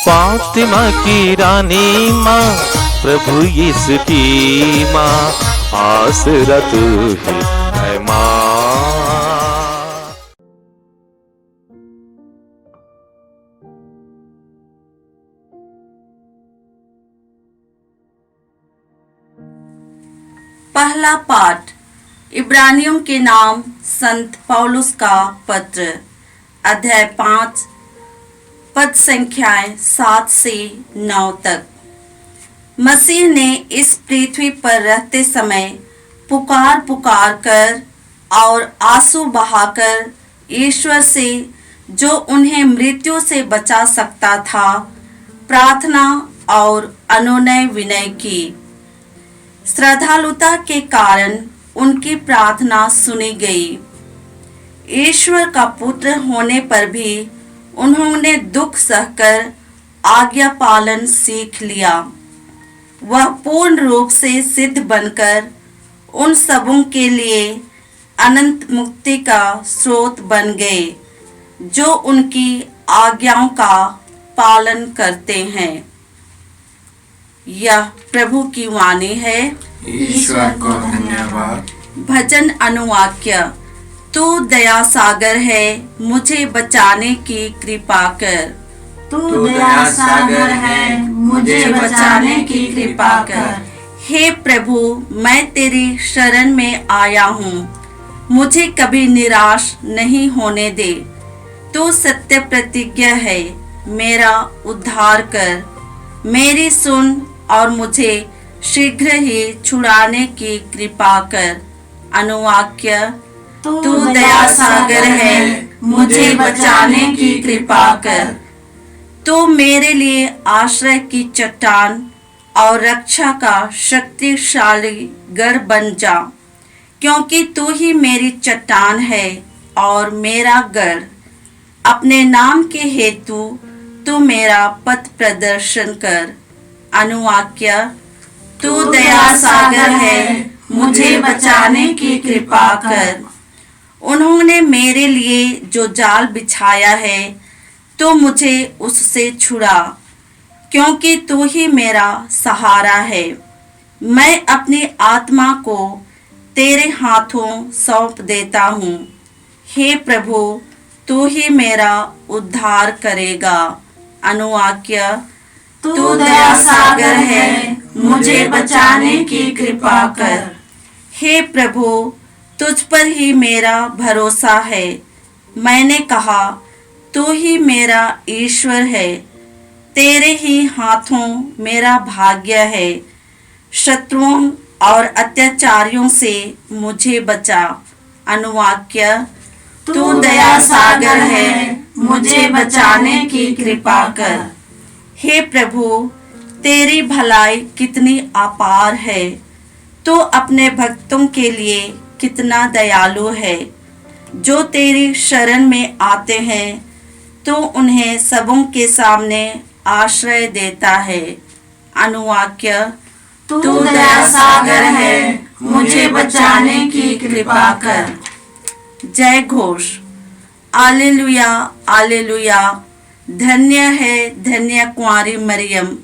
फातिमा की रानी माँ, प्रभु यीशु की माँ, आसरा तू ही है माँ। पहला पाठ इब्रानियों के नाम संत पौलुस का पत्र, अध्याय 5, पद संख्याएं 7 से 9 तक। मसीह ने इस पृथ्वी पर रहते समय पुकार पुकार कर और आंसू बहाकर ईश्वर से, जो उन्हें मृत्यु से बचा सकता था, प्रार्थना और अनुनय विनय की। श्रद्धालुता के कारण उनकी प्रार्थना सुनी गई। ईश्वर का पुत्र होने पर भी उन्होंने दुख सहकर आज्ञा पालन सीख लिया। वह पूर्ण रूप से सिद्ध बनकर उन सबों के लिए अनंत मुक्ति का स्रोत बन गए, जो उनकी आज्ञाओं का पालन करते हैं। यह प्रभु की वाणी है। ईश्वर को धन्यवाद। भजन अनुवाक्य। तू दया सागर है, मुझे बचाने की कृपा कर। तू दया सागर है, मुझे बचाने की कृपा कर। हे प्रभु, मैं तेरी शरण में आया हूँ, मुझे कभी निराश नहीं होने दे। तू सत्य प्रतिज्ञा है, मेरा उद्धार कर। मेरी सुन और मुझे शीघ्र ही छुड़ाने की कृपा कर। अनुवाक्य। तू दया सागर है, मुझे बचाने की कृपा कर। तू मेरे लिए आश्रय की चट्टान और रक्षा का शक्तिशाली गढ़ बन जा, क्योंकि तू ही मेरी चट्टान है और मेरा गढ़। अपने नाम के हेतु तू मेरा पथ प्रदर्शन कर। अनुवाक्य। तू दया सागर है, मुझे बचाने की कृपा कर। उन्होंने मेरे लिए जो जाल बिछाया है, तो मुझे उससे छुड़ा, क्योंकि तू ही मेरा सहारा है। मैं अपनी आत्मा को तेरे हाथों सौंप देता हूँ। हे प्रभु, तू ही मेरा उद्धार करेगा। अनुवाक्य। तू दया सागर है, मुझे बचाने की कृपा कर। हे प्रभु, तुझ पर ही मेरा भरोसा है। मैंने कहा, तू ही मेरा ईश्वर है। तेरे ही हाथों मेरा भाग्य है। शत्रुओं और अत्याचारियों से मुझे बचा। अनुवाक्य। तू दया सागर है, मुझे बचाने की कृपा कर। हे प्रभु, तेरी भलाई कितनी अपार है। तू अपने भक्तों के लिए कितना दयालु है। जो तेरी शरण में आते हैं, तो उन्हें सबों के सामने आश्रय देता है। अनुवाक्य। तू दया सागर है, मुझे बचाने की कृपा कर। जय घोष। आलेलुया आलेलुया। धन्य है धन्य कुंवारी मरियम,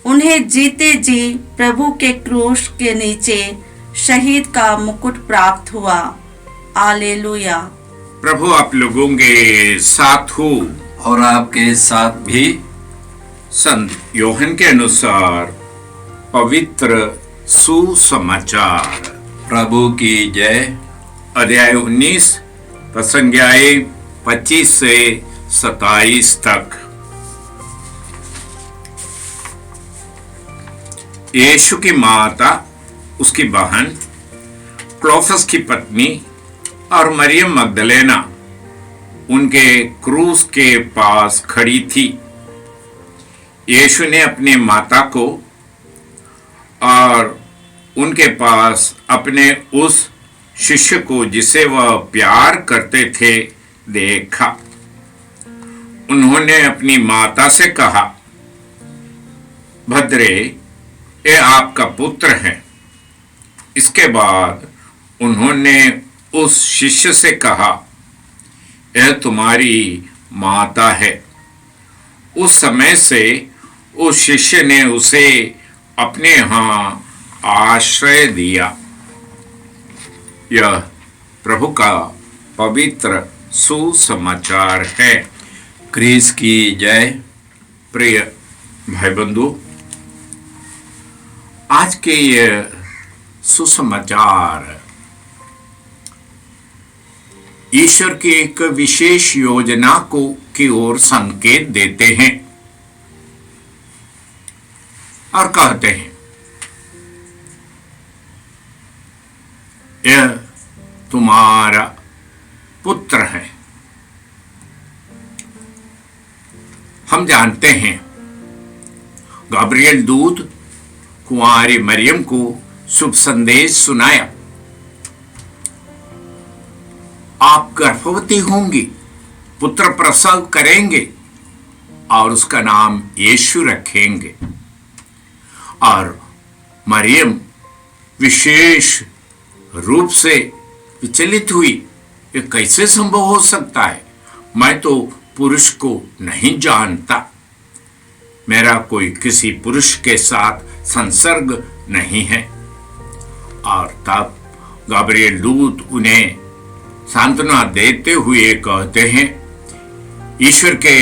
उन्हें जीते जी प्रभु के क्रूस के नीचे शहीद का मुकुट प्राप्त हुआ। आलेलुया। प्रभु आप लोगों के साथ हो और आपके साथ भी। संत योहन के अनुसार पवित्र सुसमाचार। प्रभु की जय। अध्याय 19 संज्ञाएं 25 से 27 तक। यीशु की माता, उसकी बहन, क्लोफस की पत्नी और मरियम मगदलेना उनके क्रूस के पास खड़ी थी। यीशु ने अपनी माता को और उनके पास अपने उस शिष्य को जिसे वह प्यार करते थे देखा। उन्होंने अपनी माता से कहा, भद्रे, ये आपका पुत्र है। इसके बाद उन्होंने उस शिष्य से कहा, यह तुम्हारी माता है। उस समय से उस शिष्य ने उसे अपने यहाँ आश्रय दिया। यह प्रभु का पवित्र सुसमाचार है। क्रिस की जय। प्रिय भाई बंधु, आज के ये सुसमाचार ईश्वर की एक विशेष योजना की ओर संकेत देते हैं और कहते हैं, यह तुम्हारा पुत्र है। हम जानते हैं गब्रिएल दूत कुंवारी मरियम को शुभ संदेश सुनाया, आप गर्भवती होंगी, पुत्र प्रसव करेंगे और उसका नाम यीशु रखेंगे। और मरियम विशेष रूप से विचलित हुई, ये कैसे संभव हो सकता है? मैं तो पुरुष को नहीं जानता, मेरा कोई किसी पुरुष के साथ संसर्ग नहीं है। और तब गब्रिएल दूत उन्हें सांत्वना देते हुए कहते हैं, ईश्वर के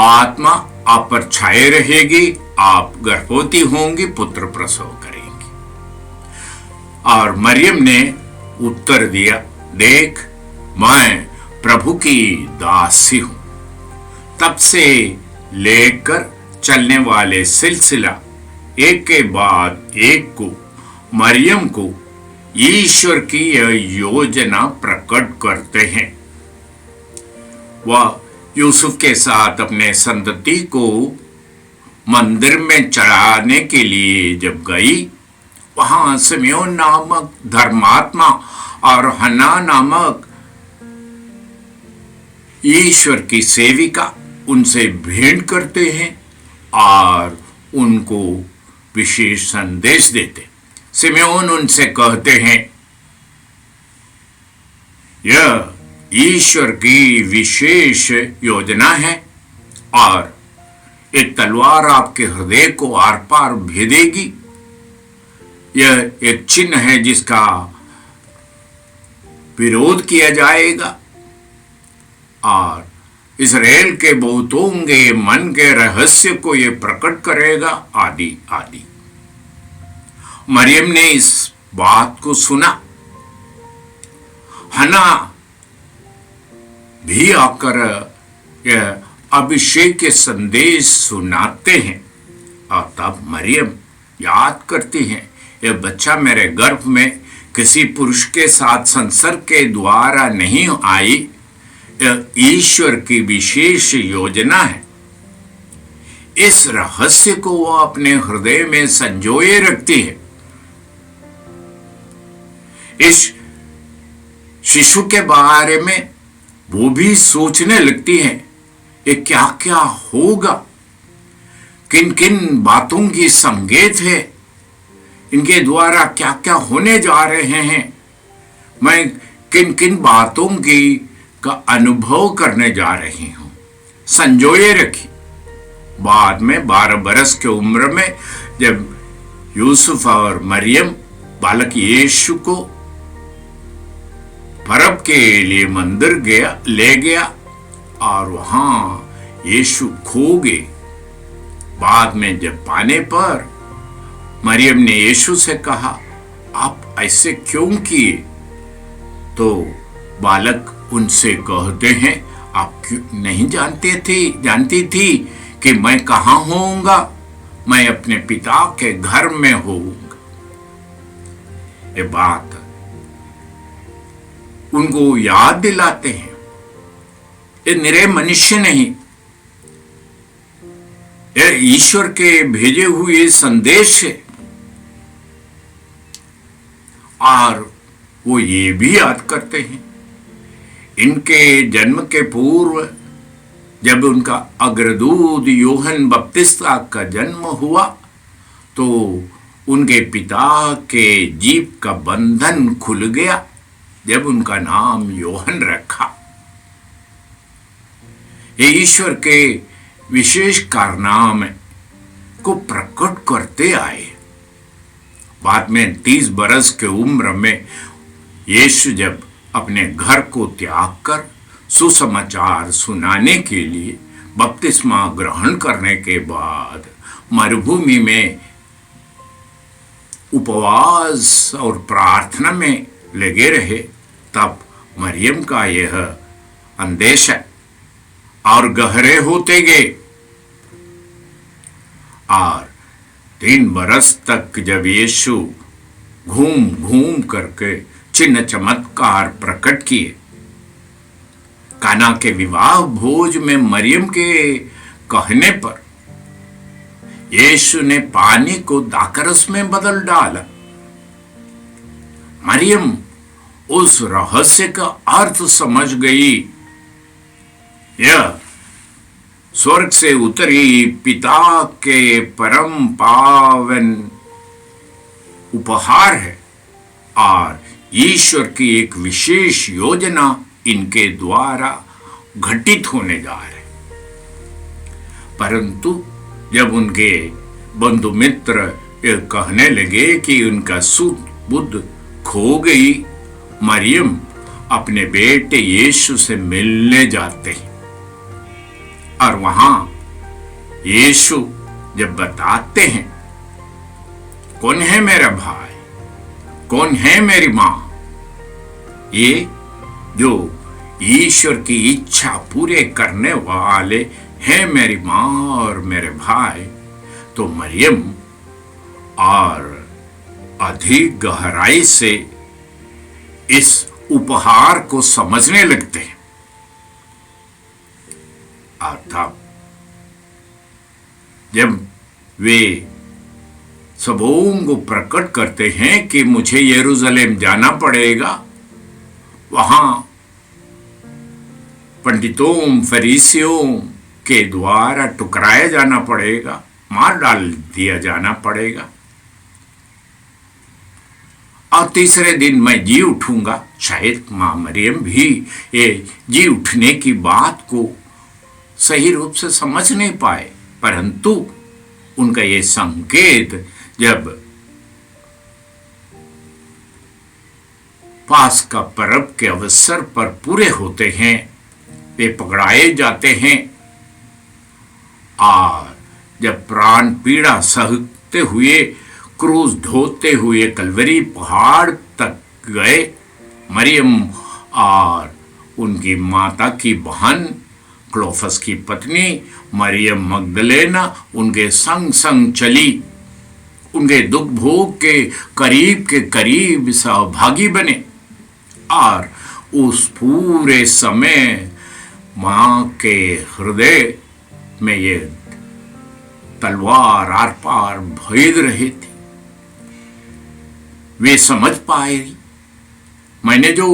आत्मा आप पर छाए रहेगी, आप गर्भवती होंगी, पुत्र प्रसव करेंगी। और मरियम ने उत्तर दिया, देख मैं प्रभु की दासी हूं। तब से लेकर चलने वाले सिलसिला एक के बाद एक को मरियम को ईश्वर की यह योजना प्रकट करते हैं। वह यूसुफ के साथ अपने संतति को मंदिर में चढ़ाने के लिए जब गई, वहां सिमयोन नामक धर्मात्मा और हन्ना नामक ईश्वर की सेविका उनसे भेंट करते हैं और उनको विशेष संदेश देते। सिमयोन उनसे कहते हैं, यह ईश्वर की विशेष योजना है और एक तलवार आपके हृदय को आर पार भेदेगी। यह एक चिन्ह है जिसका विरोध किया जाएगा और इस्राएल के बहुतों के मन के रहस्य को यह प्रकट करेगा, आदि आदि। मरियम ने इस बात को सुना। हन्ना भी आकर यह अभिषेक के संदेश सुनाते हैं और तब मरियम याद करती हैं, यह बच्चा मेरे गर्भ में किसी पुरुष के साथ संसर्ग के द्वारा नहीं आई, यह ईश्वर की विशेष योजना है। इस रहस्य को वह अपने हृदय में संजोए रखती है। इस शिशु के बारे में वो भी सोचने लगती है, ये क्या क्या होगा, किन किन बातों की संकेत है, इनके द्वारा क्या क्या होने जा रहे हैं, मैं किन किन बातों की का अनुभव करने जा रही हूं। संजोए रखी। बाद में 12 बरस की उम्र में जब यूसुफ और मरियम बालक यीशु को परब के लिए मंदिर ले गया और वहां यीशु खो गए। बाद में जब पाने पर मरियम ने यीशु से कहा, आप ऐसे क्यों किए? तो बालक उनसे कहते हैं, आप क्यों नहीं जानती थी कि मैं कहां होऊंगा? मैं अपने पिता के घर में होऊंगा। ये बात उनको याद दिलाते हैं। ये निरे मनुष्य नहीं, ये ईश्वर के भेजे हुए संदेश है। और वो ये भी याद करते हैं, इनके जन्म के पूर्व जब उनका अग्रदूत यूहन्ना बपतिस्ता का जन्म हुआ तो उनके पिता के जीभ का बंधन खुल गया जब उनका नाम यूहन्ना रखा। ये ईश्वर के विशेष कारनामे को प्रकट करते आए। बाद में 30 बरस के उम्र में यीशु जब अपने घर को त्याग कर सुसमाचार सुनाने के लिए बपतिस्मा ग्रहण करने के बाद मरुभूमि में उपवास और प्रार्थना में लगे रहे, तब मरियम का यह अंदेशा और गहरे होते गए। और 3 बरस तक जब यीशु घूम घूम करके चिन्ह चमत्कार प्रकट किए, काना के विवाह भोज में मरियम के कहने पर यीशु ने पानी को दाखरस में बदल डाला। मरियम उस रहस्य का अर्थ समझ गई। यह स्वर्ग से उतरी पिता के परम पावन उपहार है और ईश्वर की एक विशेष योजना इनके द्वारा घटित होने जा रहे। परंतु जब उनके बंधु मित्र ये कहने लगे कि उनका सुध-बुध खो गई, मरियम अपने बेटे यीशु से मिलने जाते हैं और वहां यीशु जब बताते हैं कौन है मेरा भाई, कौन है मेरी मां, ये जो ईश्वर की इच्छा पूरे करने वाले हैं मेरी मां और मेरे भाई, तो मरियम और अधिक गहराई से इस उपहार को समझने लगते हैं। और तब जब वे सबों को प्रकट करते हैं कि मुझे यरूशलेम जाना पड़ेगा, वहां पंडितों फरीसियों के द्वारा टुकराया जाना पड़ेगा, मार डाल दिया जाना पड़ेगा और तीसरे दिन मैं जी उठूंगा। शायद मां मरियम भी ये जी उठने की बात को सही रूप से समझ नहीं पाए, परंतु उनका ये संकेत जब पास का पर्व के अवसर पर पूरे होते हैं, वे पकड़ाए जाते हैं और जब प्राण पीड़ा सहते हुए क्रूस ढोते हुए कलवरी पहाड़ तक गए, मरियम और उनकी माता की बहन क्लोफस की पत्नी मरियम मगदलेना उनके संग संग चली, उनके दुख भोग के करीब सहभागी बने और उस पूरे समय मां के हृदय में ये तलवार आर पार भेद रही थी। वे समझ पाए, मैंने जो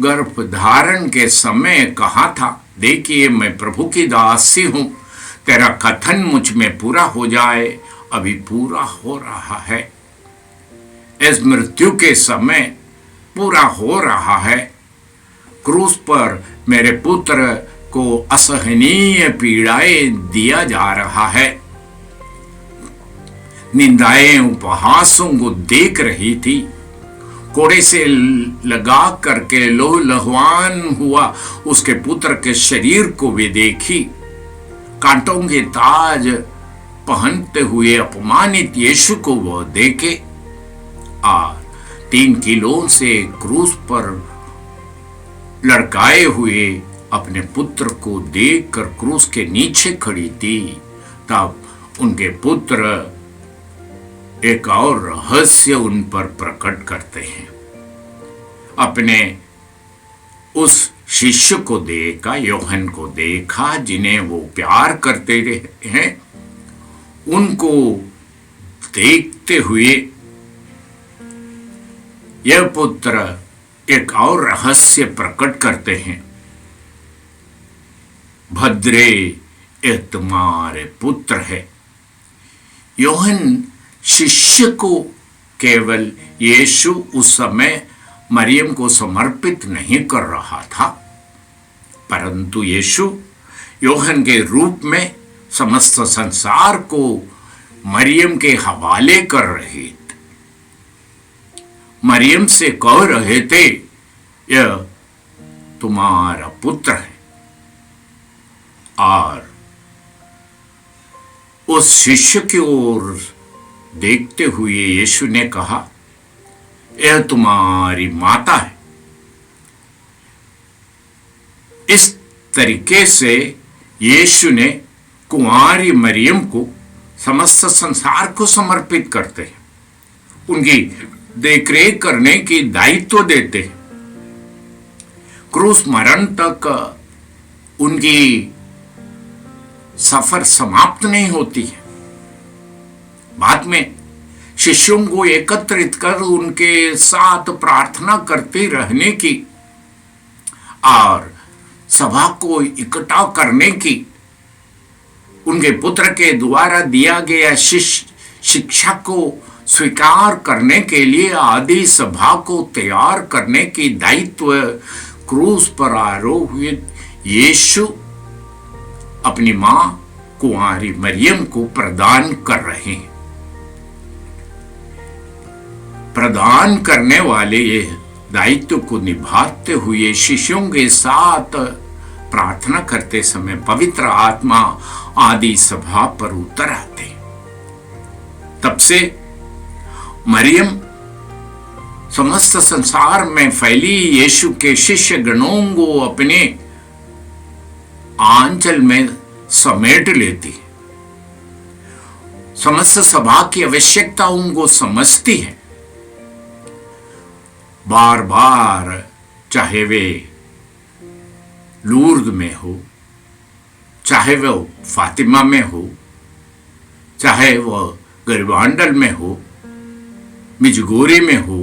गर्भ धारण के समय कहा था, देखिए मैं प्रभु की दासी हूं, तेरा कथन मुझ में पूरा हो जाए, अभी पूरा हो रहा है। इस मृत्यु के समय पूरा हो रहा है। क्रूस पर मेरे पुत्र को असहनीय पीड़ाएं दिया जा रहा है। निंदाएं उपहासों को देख रही थी। कोड़े से लगा करके लोह लहवान हुआ उसके पुत्र के शरीर को वे देखी। कांटों के ताज पहनते हुए अपमानित यीशु को वह देखे और 3 किलो से क्रूस पर लड़काए हुए अपने पुत्र को देखकर क्रूस के नीचे खड़ी थी। तब उनके पुत्र एक और रहस्य उन पर प्रकट करते हैं। अपने उस शिष्य को देखा, यूहन्ना को देखा, जिन्हें वो प्यार करते रहे हैं, उनको देखते हुए यह पुत्र एक और रहस्य प्रकट करते हैं। भद्रे यह तुम्हारे पुत्र है। यूहन्ना शिष्य को केवल यीशु उस समय मरियम को समर्पित नहीं कर रहा था, परंतु यीशु यूहन्ना के रूप में समस्त संसार को मरियम के हवाले कर रहे थे। मरियम से कह रहे थे, यह तुम्हारा पुत्र है। और उस शिष्य की ओर देखते हुए यीशु ने कहा, यह तुम्हारी माता है। इस तरीके से यीशु ने कुंवारी मरियम को समस्त संसार को समर्पित करते हैं, उनकी देखरेख करने की दायित्व देते हैं। क्रूस मरण तक उनकी सफर समाप्त नहीं होती है। बाद में शिष्यों को एकत्रित कर उनके साथ प्रार्थना करते रहने की और सभा को इकट्ठा करने की, उनके पुत्र के द्वारा दिया गया शिक्षा को स्वीकार करने के लिए आदि सभा को तैयार करने की दायित्व क्रूस पर आरोहित यीशु अपनी मां कुंवारी मरियम को प्रदान कर रहे हैं। प्रदान करने वाले ये दायित्व को निभाते हुए शिष्यों के साथ प्रार्थना करते समय पवित्र आत्मा आदि सभा पर उतर आते। तब से मरियम समस्त संसार में फैली यीशु के शिष्य गणों को अपने आंचल में समेट लेती है, समस्त सभा की आवश्यकताओं को समझती है। बार बार चाहे वे लूर्द में हो, चाहे वो फातिमा में हो, चाहे वो गरिबांडल में हो, मिजगोरी में हो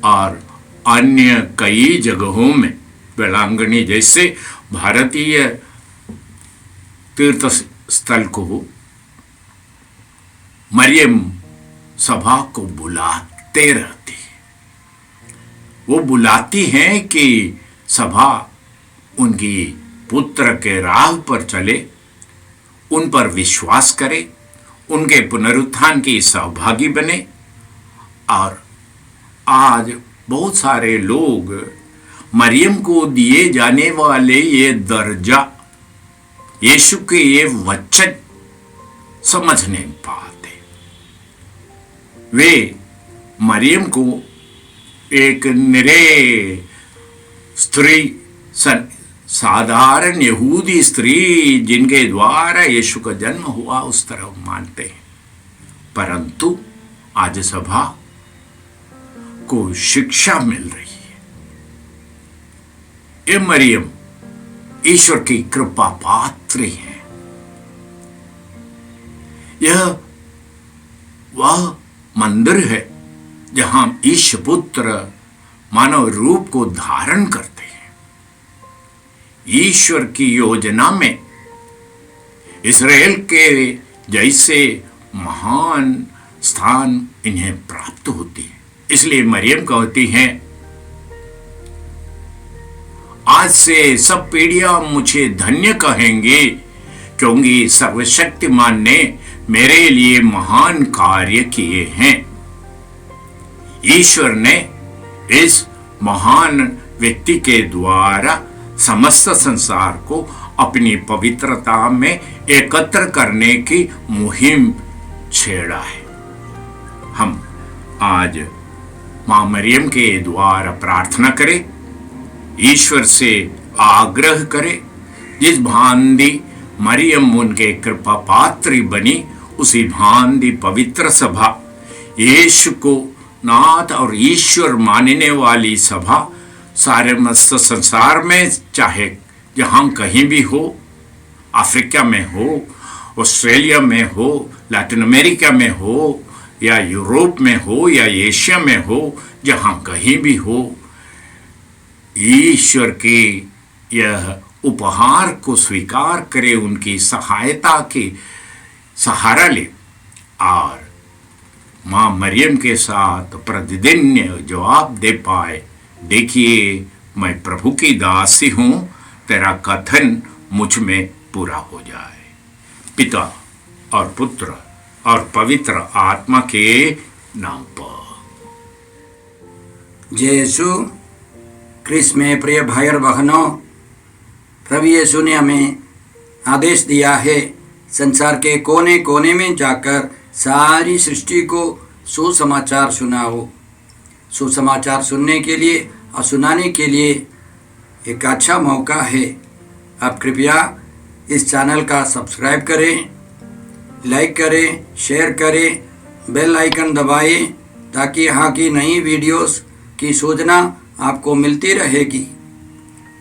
और अन्य कई जगहों में, वेलांगनी जैसे भारतीय तीर्थ स्थल को हो, मरियम सभा को बुलाते रहती है। वो बुलाती हैं कि सभा उनकी पुत्र के राह पर चले, उन पर विश्वास करे, उनके पुनरुत्थान की सहभागी बने। और आज बहुत सारे लोग मरियम को दिए जाने वाले ये दर्जा, यीशु के ये वचन समझ नहीं पाते। वे मरियम को एक निरे स्त्री, साधारण यहूदी स्त्री जिनके द्वारा यीशु का जन्म हुआ, उस तरह मानते हैं। परंतु आज सभा को शिक्षा मिल रही है। ये मरियम ईश्वर की कृपा पात्री है। यह वह मंदिर है जहां ईश्वर पुत्र मानव रूप को धारण करते हैं। ईश्वर की योजना में इस्राएल के जैसे महान स्थान इन्हें प्राप्त होती है। इसलिए मरियम कहती हैं, आज से सब पीढ़ियां मुझे धन्य कहेंगे, क्योंकि सर्वशक्तिमान ने मेरे लिए महान कार्य किए हैं। ईश्वर ने इस महान व्यक्ति के द्वारा समस्त संसार को अपनी पवित्रता में एकत्र करने की मुहिम छेड़ा है। हम आज मां मरियम के द्वारा प्रार्थना करें, ईश्वर से आग्रह करें, जिस भांति मरियम उनके कृपा पात्री बनी, उसी भांति पवित्र सभा, यीशु को नाथ और ईश्वर मानने वाली सभा सारे मस्त संसार में, चाहे जहां कहीं भी हो, अफ्रीका में हो, ऑस्ट्रेलिया में हो, लैटिन अमेरिका में हो, या यूरोप में हो, या एशिया में हो, जहां कहीं भी हो, ईश्वर के यह उपहार को स्वीकार करे, उनकी सहायता की सहारा ले और मां मरियम के साथ प्रतिदिन जवाब दे पाए, देखिए मैं प्रभु की दासी हूं, तेरा कथन मुझ में पूरा हो जाए। पिता और पुत्र और पवित्र आत्मा के नाम पर। जय यीशु क्रिस्त में प्रिय भाई और बहनों, प्रभु यीशु ने हमें आदेश दिया है संसार के कोने कोने में जाकर सारी सृष्टि को सुसमाचार सुनाओ। सुसमाचार सुनने के लिए और सुनाने के लिए एक अच्छा मौका है। आप कृपया इस चैनल का सब्सक्राइब करें, लाइक करें, शेयर करें, बेल आइकन दबाएं ताकि यहाँ की नई वीडियोस की सूचना आपको मिलती रहेगी।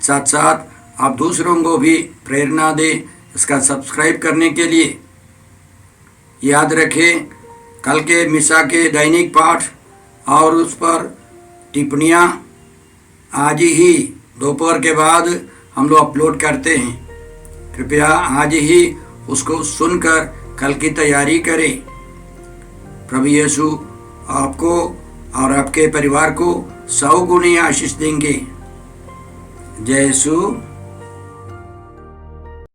साथ साथ आप दूसरों को भी प्रेरणा दें इसका सब्सक्राइब करने के लिए। याद रखें, कल के मिसा के दैनिक पाठ और उस पर टिप्पणियाँ आज ही दोपहर के बाद हम लोग अपलोड करते हैं। कृपया आज ही उसको सुनकर कल की तैयारी करें। प्रभु यीशु आपको और आपके परिवार को 100 गुनी आशीष देंगे। जय यीशु।